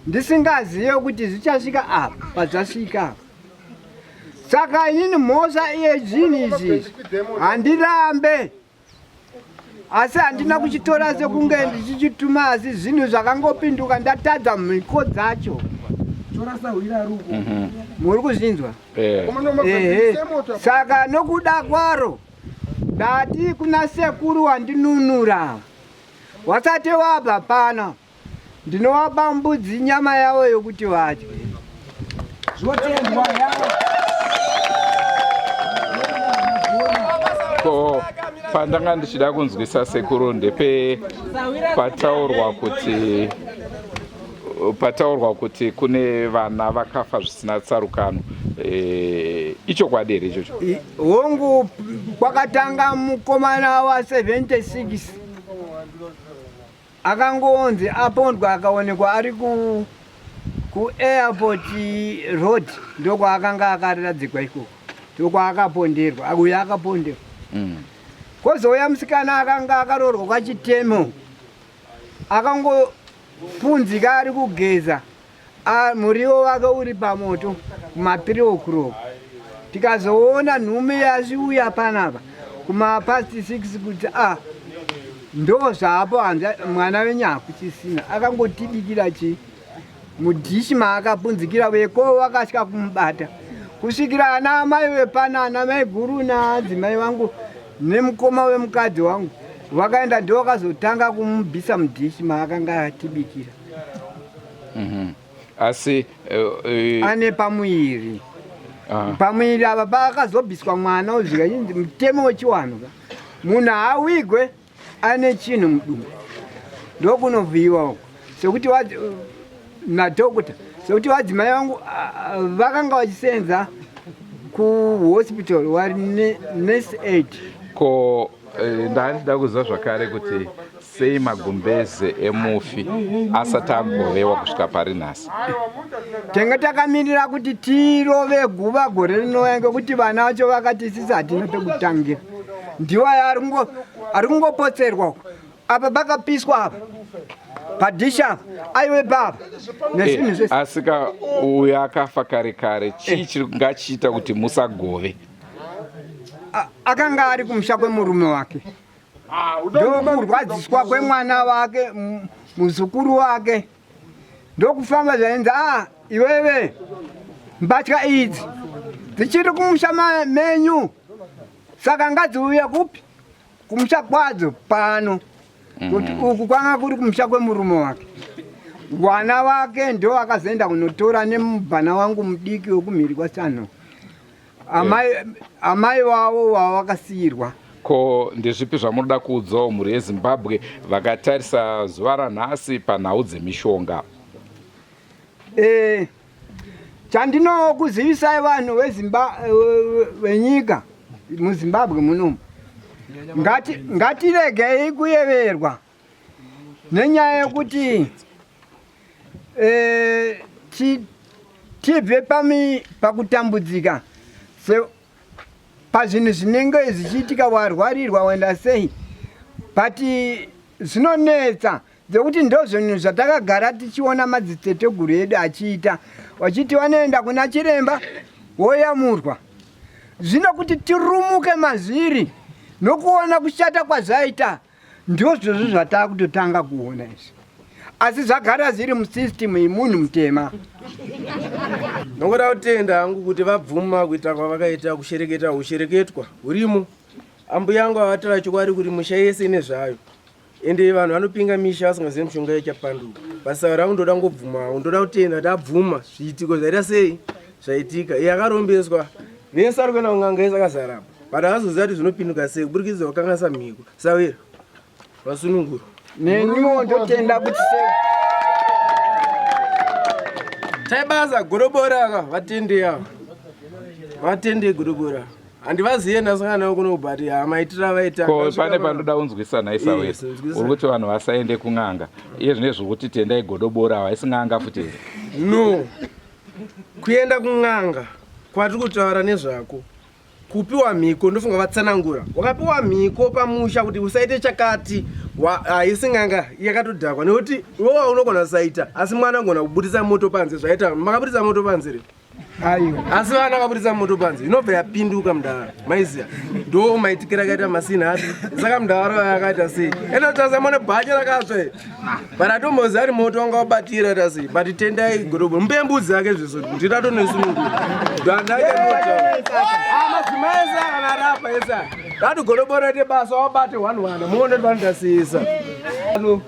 ndisingazive kuti zvichasvika apa pazvasvika apa. Saka inini mhosva yezvinhu izvi handirambe, asi handina kuchitora sekunge ndichichituma, asi zvinhu zvakangopinduka ndatadza mhiko dzacho. Muri kuzvinzwa? Saka nokuda kwaro ndati kuna sekuru wandinunura, wasati wabva pana ndinovapa mbudzi nyama yavo yokuti vadye. Ko pandanga ndichida kunzwisa sekuru ndepe pataurwa kuti kune vana vakafa zvisina tsarukano. Icho kwadere ichocho? Hongu kwakatanga mukomana wa 76 akangonzi apondwa akaonekwa ari ku airport road, ndokwa akanga akaradzikwa ikoko, ndokwa akaponderwa, uyo akaponderwa. Kozouya musikana akanga akarorwa kwachitemo, akangopunzika ari kugeza, muriwo wake uri pamoto kuma3 o'clock. Tikazoona nhume yazviuya panapa kuma past 6 kuti ndo zvapo hanza mwana wenyaku chisina, akangotidikira mudhishi maakapunzikira weko wakasvika kumubata kusvikira ana amai wepana, ana mai guru naadzimai vangu nemukoma wemukadzi wangu vakaenda ndo vakazotanga kumubvisa mudhishi maakanga atibikira. Asi ane pamuviri apa paakazobviswa mwana uzvika chinzi mutemo wechiwanhu, munhu haawigwe ane chinhu mudumbu ndokunovhiyiwa uko, sekuti nadhokota, sekuti vadzimai vangu vakanga vachisenza kuhospital vari nurse aid. Ko ndandida kuziva zvakare kuti sei magumbeze emufi asati agovewa kusvika pari nhasi? Tenge takamirira kuti tirove guva gore rinouya ngekuti vana vacho vakati sisi hatina pekutangira, ndiwo ari kungopotserwa apa pakapiswa apa padhishi apa aiwe papa nezvinhu zvese. Asika uyo akafa kare kare, chii chiri kungachiita kuti musagove? Akanga ari kumusha kwemurume wake, ndokurwadziswa kwemwana wake, muzukuru wake, ndokufamba zvainzi iwewe mbatya idzi dzichiri kumusha menyu, saka ngadziuye kupi? Kumusha kwadzo pano, kuti uku kwanga kuri kumusha kwemurume wake. Mwana wake ndo akazoenda kunotora nemubhana wangu mudiki wekumhiri kwaSano, amai wavo wavakasiyirwa. Ko ndezvipi zvamunoda kuudzawo mhuri yeZimbabwe vakatarisa zuva ranhasi panhau dzemishonga? Chandinokuzivisai vanhu venyika muZimbabwe munomu, ngatiregei kuyeverwa nenyaya yekuti tibve pakutambudzika pazvinhu zvinenge zvichiitika, warwarirwa wenda sei, but zvinonetsa dzekuti ndo zvinhu zvatakagara tichiona madziteteguru edu achiita, wachiti wanoenda kuna chiremba woyamurwa. Zvino kuti tirumuke mazviri nokuona kushata kwazvaita, ndio zvozvo zvatakutotanga kuona izvi, asi zvagara zviri musystem yemunhu mutema. Nongoda kutenda hangu kuti vabvuma kuita kwavakaita kushereketwa urimo. Ambuya yangu avatara chokwadi kuti musha yese nezvayo, ende vanhu vanopinga misha vasingazivi mishonga ichapanduka. Basa rangu ndoda ngobvuma, ndoda kutenda tabvuma zviitiko zvaita sei zvaitika. Yakarombeswa vese ari kuenda kung'anga yese akazarapa, but havazoziva kuti zvinopinduka sei kuburikidza wakangasa mhiko. Sawira vasununguru neniwo ndotenda kuti taibasa godobora aka vatende godobora handivazive nasangana navo kuno bhati maitira vaita. Ko pane pandoda kunzwisa naisa wese uri kuti vanhu vasaende kung'anga iye zvinezvi kuti tendai godobora haisi ng'anga futi? No, kuenda kung'anga kwatiri kutaura nezvako kupiwa mhiko ndofunga vatsanangura. Wakapiwa mhiko pamusha kuti usaite chakati isinganga yakatodhakwa nekuti wewa unogona kusaita asi mwana angona kubudisa moto panze zvaita makabudisa moto panze re. Aiwa. Asi vana vakabudisa moto panze inobva yapinduka mudhara. Maiziya. Ndo maitikira akaita masina ati. Saka mudhara yakaita sei. Ena tasamone bhacha rakatsva. Bara tombozi ari moto wanga wabatira tasi. But tendai gorobo. Mbembudzi yake zviso ndirato nesunungura. Ndandake moto. Madzimaiza anarapa esa. Datu gorobora te basa wabate 1 muone vandasisa. Ano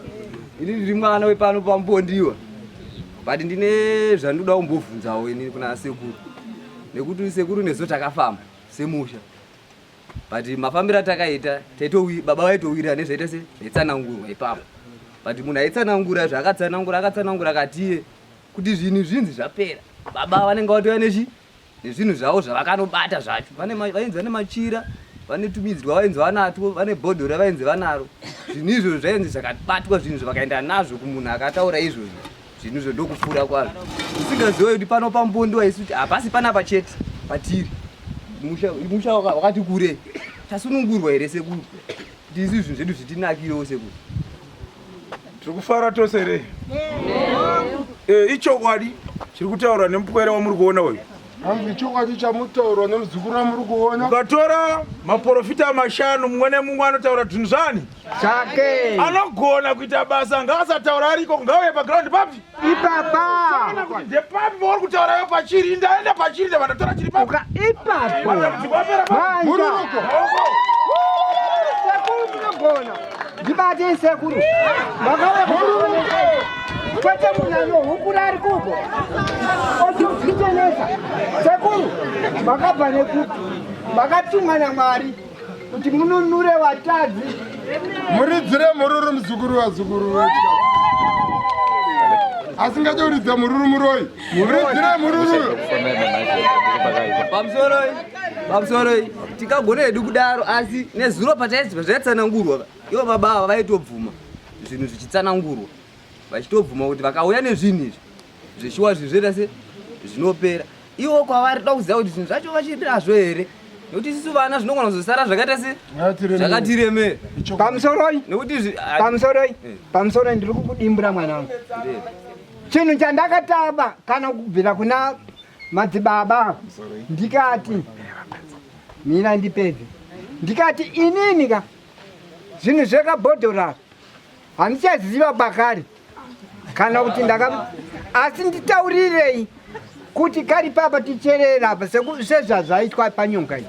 ini ndiri mwana wepano pampondiwa. But ndine zvandoda kumbobvunzawo ini kuna sekuru. Nekuti sekuru nezo takafamba semusha. But mafambira takaita baba vaitowira nezvaita se netsanangurwa ipapo. But munhu aitsanangura zvakatsanangura akatsanangura katiye kuti zvinhu zvinzi zvapera. Baba vanenge vatova nezvinhu zvavo zvavakanobata zvacho. Vainzi vane machira, vane tumidzi twavainzi vanatwo, vane bhodhoro vainzi vanaro. Zvinhu izvo zvainzi zvakabatwa zvinhu zvakaenda nazvo kumunhu akataura izvozvo. Zvinhu zvodokupfura kwazvo. Usingazivi kuti pano pampondiwa isu kuti hapasi panapa chete patiri. Musha wakati kure. Tasunungurwa here sekuru. Kuti isi zvinhu zvedu zvitinakirewo sekuru. Tiri kufara tose here. Ichokwadi chiri kutaura nemupwere wamuri kuona uyu. Hangu chokwadi chamutaura nemuzukuru wamuri kuona. Ukatora maprofita 5 mumwe nemumwe anotaura zvinhu zvani chake. Anogona kuita basa ngaasataura ariko ngauye paground papi ipapa. Ndepapi vauri kutaurayo pachiri ndaenda pachiri ndavanotora chiri papi ipapa. Mururuko. Sekuru munogona. Ndibate sekuru. Makauya mururuko. Kwete munano hukurari kuko. Ochiutenesa. Sekuru makabva nekuti makatumwa naMwari kuti mununure vatadzi. Muridzire mururu muzukuru wazukuru wetu. Asingade uridza mururu muroyi. Muridzire mururu. Pamsoroi tikagona hedu kudaro asi nezuro zvaitsanangurwa ivo baba ava vaitobvuma zvinhu zvichitsanangurwa vachitobvuma kuti vakauya nezvinhu izvi zvishuwa zvezveta se zvinopera ivo kwavari da kuziva kuti zvinhu zvacho vachiirazvo here nekuti isusu vana zvinogona kuzosara zvakaita se zvakatiremera. Pamsoroi ndiri kukudimbura mwanangu. Chinhu chandakataba kana kubvira kuna madzibaba ndikati mina ndipedze ndikati inini ka zvinhu zvakabhodhora handichaziva bakari kana kuti asi nditaurirei kuti kari papa ticherera apa sezvazvaitwa panyonga iyi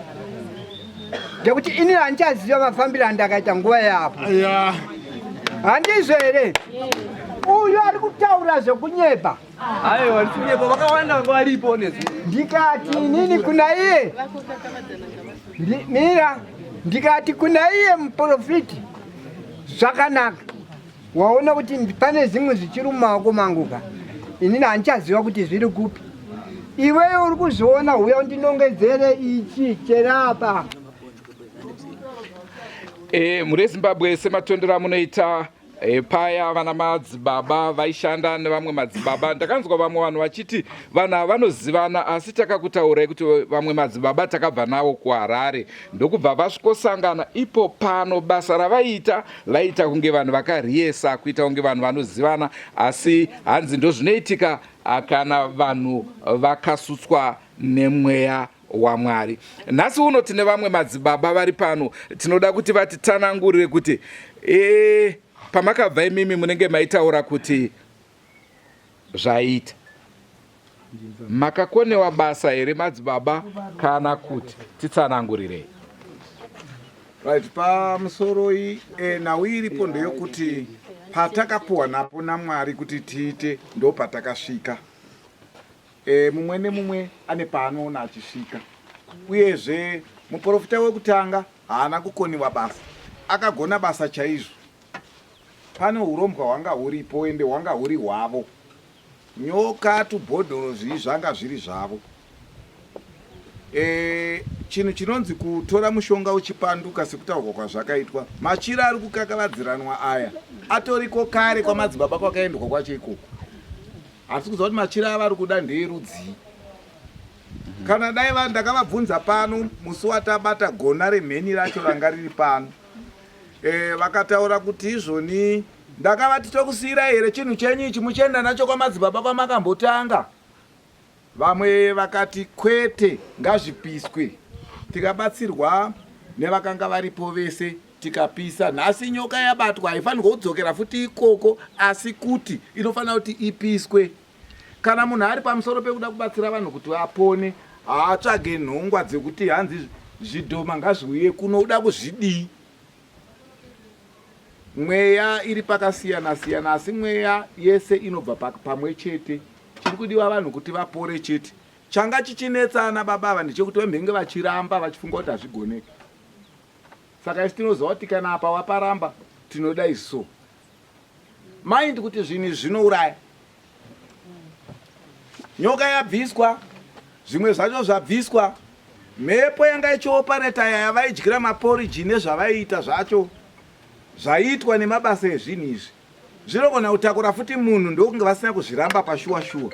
ngekuti inini handichaziva mafambiro andakaita nguva yapo handizvo here. Uyu ari kutaura zvekunyepa. Aiwa kunyepa vakawanda varipo nezvo. Ndikati nini kuna iye? Mira ndikati kuna iye muprofiti zvakanaka. Waona kuti pane zvimwe zvichiri mumaoko mangu ka. Inini handichaziva kuti zviri kupi. Iwewe uri kuzviona uya undinongedzere ichi cherapa. Muri yeZimbabwe sematondero amunoita paya vana madzibaba vaishanda nevamwe madzibaba. Ndakanzwa vamwe vanhu vachiti vana vanozivana asi takakutaurai kuti vamwe madzibaba takabva nawo kuHarare ndokubva vasvikosangana ipo pano basa ravaita laita kunge vanhu vakariesa kuita kunge vanhu vanozivana asi hanzi ndozvinoitika kana vanhu vakasutswa nemweya waMwari. Nhasi uno tine vamwe madzibaba vari pano tinoda kuti vatitsanangurire kuti pamakabva imimi munenge maitaura kuti zvaita makakonewa basa here madzibaba kana kuti titsanangurirei. Right, pamusoroi nhau iripo ndeyokuti patakapuwa napo naMwari kuti tiite ndo patakasvika. Mumwe nemumwe ane paanoona achisvika. Uyezve muprofita wekutanga haana kukoniwa basa, akagona basa chaizvo. Pane urombwa hwanga huripo ende hwanga huri hwavo. Nyoka tubhodhoro zviri zvanga zviri zvavo. Chinhu chinonzi kutora mushonga uchipanduka sekutaurwa kwazvakaitwa. Machira ari kukakavadziranwa aya atoriko kare kwamadzibaba kwakaendwa kwacho ikoko. Asi kuziva kuti machira ava ari kuda ndeerudzi. kana dai ndakavabvunza pano musi watabata gona remheni racho ranga riri pano vakataura kuti izvoni ndakavati tokusiyira here chinhu chenyu ichi muchienda nacho kwamadzibaba kwamakambotanga. Vamwe vakati kwete, ngazvipiswe. Tikabatsirwa nevakanga varipo vese tikapisa. Nhasi nyoka yabatwa haifanirwa kudzokera futi ikoko, asi kuti inofanira kuti ipiswe. Kana munhu ari pamusoro pekuda kubatsira vanhu kuti vapone, haatsvage nhongwa dzekuti hanzi zvidhoma ngazviuye kuno uda kuzvidii. Mweya iri pakasiyana siyana, asi mweya yese inobva pamwe chete. Chiri kudiwa vanhu kuti vapore chete. Changa chichinetsana baba ndechekuti vemhenge vachiramba vachifunga kuti hazvigoneki. Saka isi tinoziva kuti kana apa waparamba tinoda iso. Mind kuti zvinhu zvinouraya. Nyoka yabviswa, zvimwe zvacho zvabviswa. Mhepo yanga ichiopareta yavaidyira maporiji nezvavaiita zvacho zvaitwa nemabasa ezvinhu izvi. Zvinogona kutakura futi munhu ndokunge vasina kuzviramba pashuwa shuwa.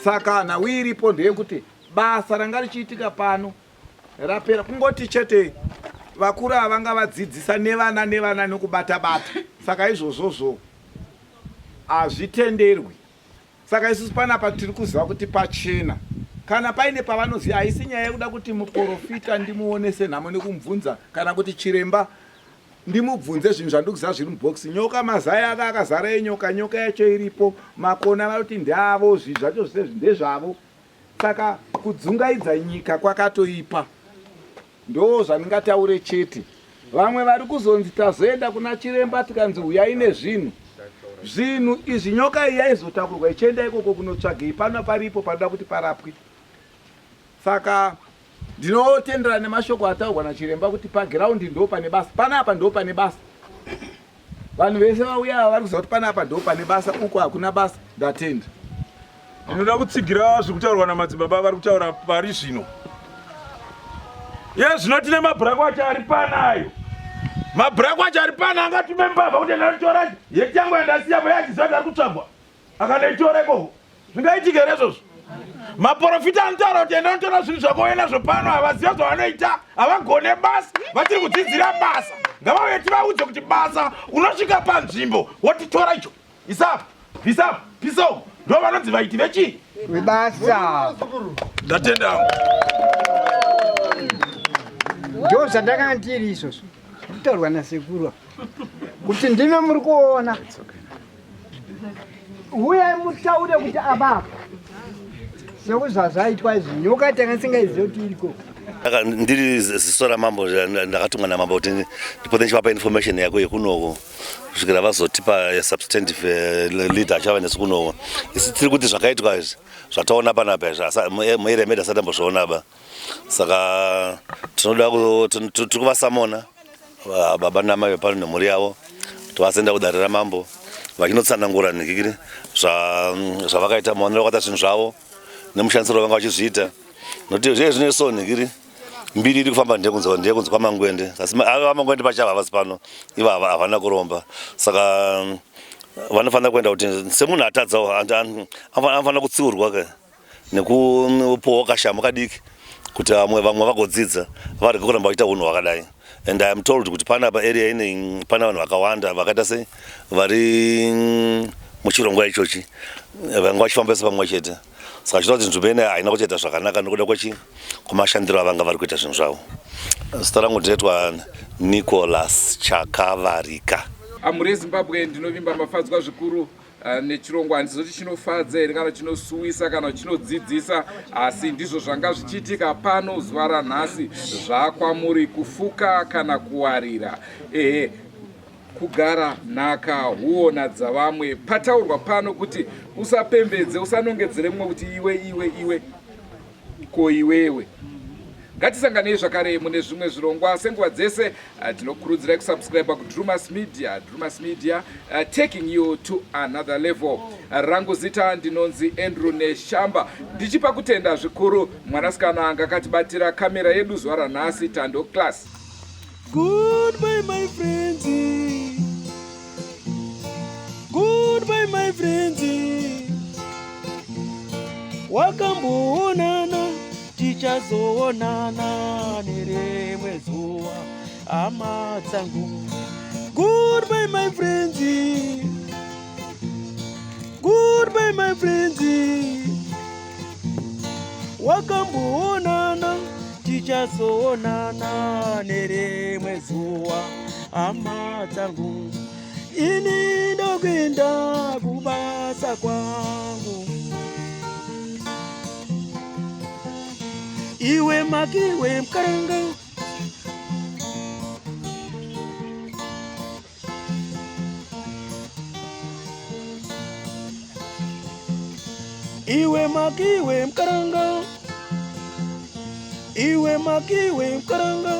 Saka nhau iripo ndeyekuti basa ranga richiitika pano rapera. Kungoti chete vakuru avanga vadzidzisa nevana nokubata-bata. Saka izvozvozvo hazvitenderwi. Saka isusu panapa tiri kuziva kuti pachena. Kana paine pavanoziva haisi nyaya yekuda kuti muprofita ndimuonese nhamo nekumubvunza kana kuti chiremba ndimubvunze zvinhu zvandikuziva zviri mubhokisi. Nyoka mazai aka akazara enyoka, nyoka yacho iripo, makona vanoti ndeavo, zvinhu zvacho zvose ndezvavo. Saka kudzungaidza nyika kwakatoipa. Ndo zvandingataure chete. Vamwe vari kuzonzi tazoenda kuna chiremba tikanzi uyai nezvinhu. Zvinhu izvi nyoka iyi yaizotakurwa ichienda ikoko kunotsvagei pano paripo panoda kuti parapwe. Saka ndinotendera nemashoko ataurwa nachiremba kuti pagiraundi ndo pane basa. Panapa ndo pane basa. Vanhu vese vauya vari kuziva kuti panapa ndo pane basa, uko hakuna basa. Ndatenda. Ndinoda kutsigira zvekutaurwa namadzibaba vari kutaura pari zvino. Zvino tine mabhurako acho ari panayo. Mabhurako acho ari pana angatume mbavha kuti ndanotora heti yangu yandasiyapo yachiziva kuti ari kutsvagwa. Akandoitora ikoko. Zvingaitika here izvozvo? Maprofita anotaura kuti ndanotora zvinhu zvakauya nazvo pano, havaziva zvavanoita, havagone basa, vatiri kudzidzira basa. Ngavauye tivaudze kuti basa unosvika panzvimbo wotitora icho. Isapo, bvisapo, pisapo. Ndo vanonzi vaiti vechii? Vebasa. Ndatenda. Ndo zvandakanga ndiri izvozvo. Kutaurwa nasekuru kuti ndime muri kuona. Uyai mutaure kuti ababa sekuzvazvaitwa izvi nyoka tangasingaiziva kuti iriko. Ndiri ziso ramambo ndakatumwa namambo kuti ndipote ndichivapa information yako yekunoko kusvikira vazotipa substantive leader achava nesu kunoko. Isi tiri kuti zvakaitwa izvi zvataona panapa muiremedi asati ambozvionaba. Saka tiri kuvasamona baba namai vepano nemhuri yavo kuti vasaenda kudarira mambo vachinotsanangura nikikiri zvavakaita maonero akaita zvinhu zvavo nemushandisiro vanga vachizviita. Nokuti zviye zvine so nikiri mbiri iri kufamba ndekunze kwamangwende, asi vamangwende pachava havasi pano, ivo havana kuromba. Saka vanofanira kuenda kuti semunhu atadzawo anofanira kutsiurwa ka nekupuwa kashama kadiki kuti vamwe vagodzidza varege kuramba vachiita unhu hwakadai. And I am told kuti panapa area ine pana vanhu vakawanda vakaita sei vari muchirongwa ichochi vanga vachifambisa pamwe chete. Saka chinoda kuti nzvimbo ine haina kuchaita zvakanaka nokuda kwamashandiro avanga vari kuita zvinhu zvavo. Zita rangu ndinoitwa Nicholas Chakavarika. Amuri eZimbabwe ndinovimba mafadzwa zvikuru nechirongwa. Handizoti chinofadza here kana chinosuwisa kana chinodzidzisa, asi ndizvo zvanga zvichiitika pano zuva ranhasi. Zvakwamuri kufuka kana kuwarira, kugara nhaka huona dzavamwe. Pataurwa pano kuti usapembedze, usanongedzere mumwe kuti iwe ko iwewe. Ngatisanganei zvakare mune zvimwe zvirongwa. Senguva dzese tinokurudzirai kusubscribe kuDrewmas Media. Drewmas Media taking you to another level. Rangu zita ndinonzi Andrew Neshamba. Ndichipa kutenda zvikuru mwanasikana anga akatibatira kamera yedu zuva ranhasi, Tando Class. Goodbye my friends. Goodbye my friends. wakamboonana tichazoonana nerimwe zuva hama dzangu. Goodbye my friends, goodbye my friends, wakamboonana tichazoonana nerimwe zuva hama dzangu. Ini ndokwenda kubasa kwangu, iwe makiwe mkaranga, iwe makiwe mkaranga, iwe makiwe mkaranga.